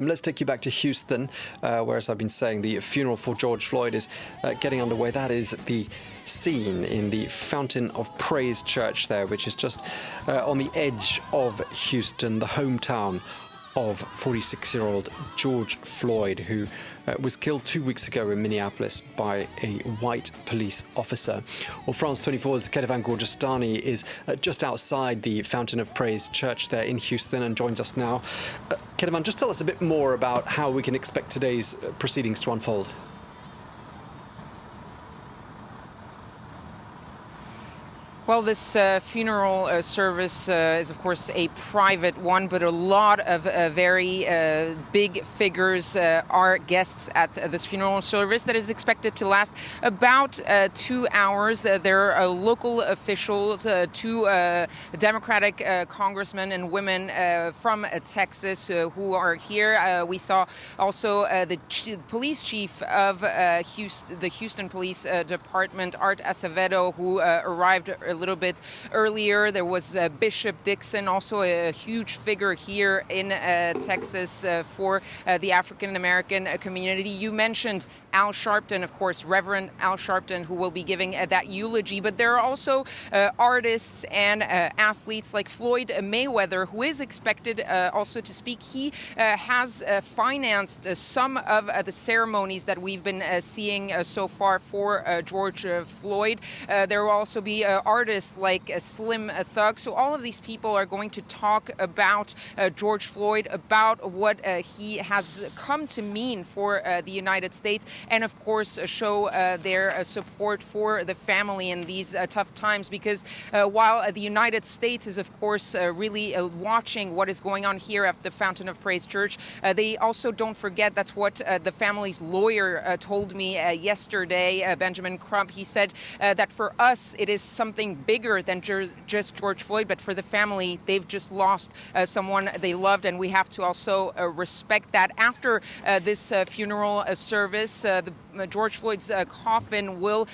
Let's take you back to Houston, where, as I've been saying, the funeral for George Floyd is getting underway. That is the scene in the Fountain of Praise Church there, which is just on the edge of Houston, the hometown of 46-year-old George Floyd, who was killed 2 weeks ago in Minneapolis by a white police officer. Well, France 24's Kedevan Gorjestani is just outside the Fountain of Praise Church there in Houston and joins us now. Kedevan, just tell us a bit more about how we can expect today's proceedings to unfold. Well, this funeral service is, of course, a private one, but a lot of very big figures are guests at this funeral service that is expected to last about 2 hours. There are local officials, two Democratic congressmen and women from Texas who are here. We saw also the police chief of the Houston Police Department, Art Acevedo, who arrived a little bit earlier. There was Bishop Dixon, also a huge figure here in Texas for the African-American community. You mentioned Al Sharpton, of course, Reverend Al Sharpton, who will be giving that eulogy. But there are also artists and athletes like Floyd Mayweather, who is expected also to speak. He has financed some of the ceremonies that we've been seeing so far for George Floyd. There will also be artists like Slim Thug. So all of these people are going to talk about George Floyd, about what he has come to mean for the United States, and of course show their support for the family in these tough times. Because while the United States is, of course, really watching what is going on here at the Fountain of Praise Church, they also don't forget. That's what the family's lawyer told me yesterday, Benjamin Crump. He said that for us, it is something bigger than just George Floyd, but for the family, they've just lost someone they loved, and we have to also respect that. After this funeral service, George Floyd's coffin will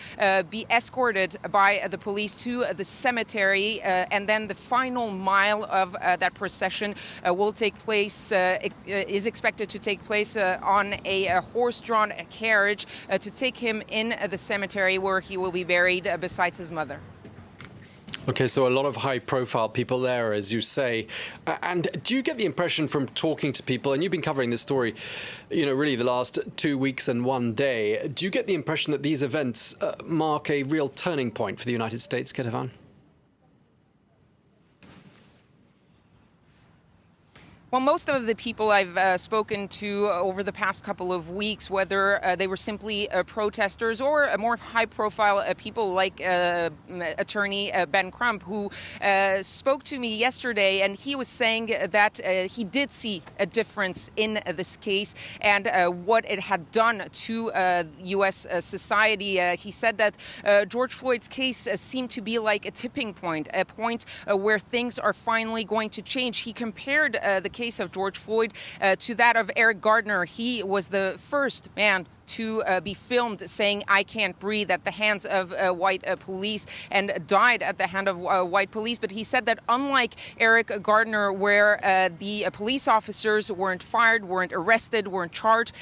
be escorted by the police to the cemetery, and then the final mile of that procession will take place, is expected to take place on a horse-drawn carriage to take him in the cemetery where he will be buried besides his mother. Okay, so a lot of high-profile people there, as you say. And do you get the impression from talking to people, and you've been covering this story, really the last 2 weeks and 1 day, do you get the impression that these events mark a real turning point for the United States, Kedevan? Well, most of the people I've spoken to over the past couple of weeks, whether they were simply protesters or more high-profile people like attorney Ben Crump, who spoke to me yesterday, and he was saying that he did see a difference in this case and what it had done to U.S. society. He said that George Floyd's case seemed to be like a tipping point, a point where things are finally going to change. He compared the case of George Floyd to that of Eric Gardner. He was the first man to be filmed saying, "I can't breathe," at the hands of white police, and died at the hand of white police. But he said that unlike Eric Gardner, where the police officers weren't fired, weren't arrested, weren't charged,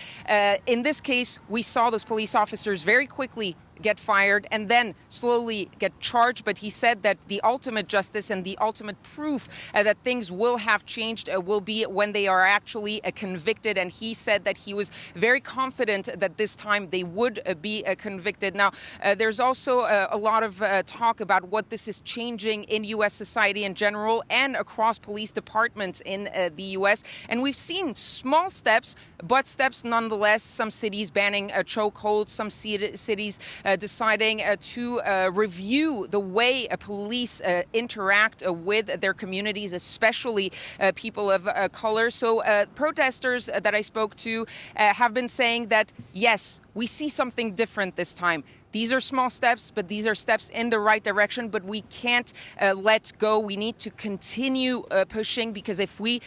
in this case, we saw those police officers very quickly get fired and then slowly get charged. But he said that the ultimate justice and the ultimate proof that things will have changed will be when they are actually convicted. And he said that he was very confident that this time they would be convicted. Now, there's also a lot of talk about what this is changing in U.S. society in general and across police departments in the U.S. And we've seen small steps, but steps nonetheless. Some cities banning chokeholds, some cities deciding to review the way police interact with their communities, especially people of color. So protesters that I spoke to have been saying that, yes, we see something different this time. These are small steps, but these are steps in the right direction. But we can't let go. We need to continue pushing, because if we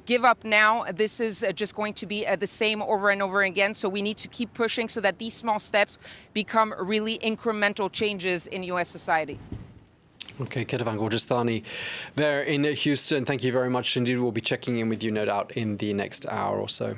give up now, this is just going to be the same over and over again. So we need to keep pushing so that these small steps become really incremental changes in U.S. society. Okay, Ketevan Gorjestani there in Houston. Thank you very much indeed. We'll be checking in with you, no doubt, in the next hour or so.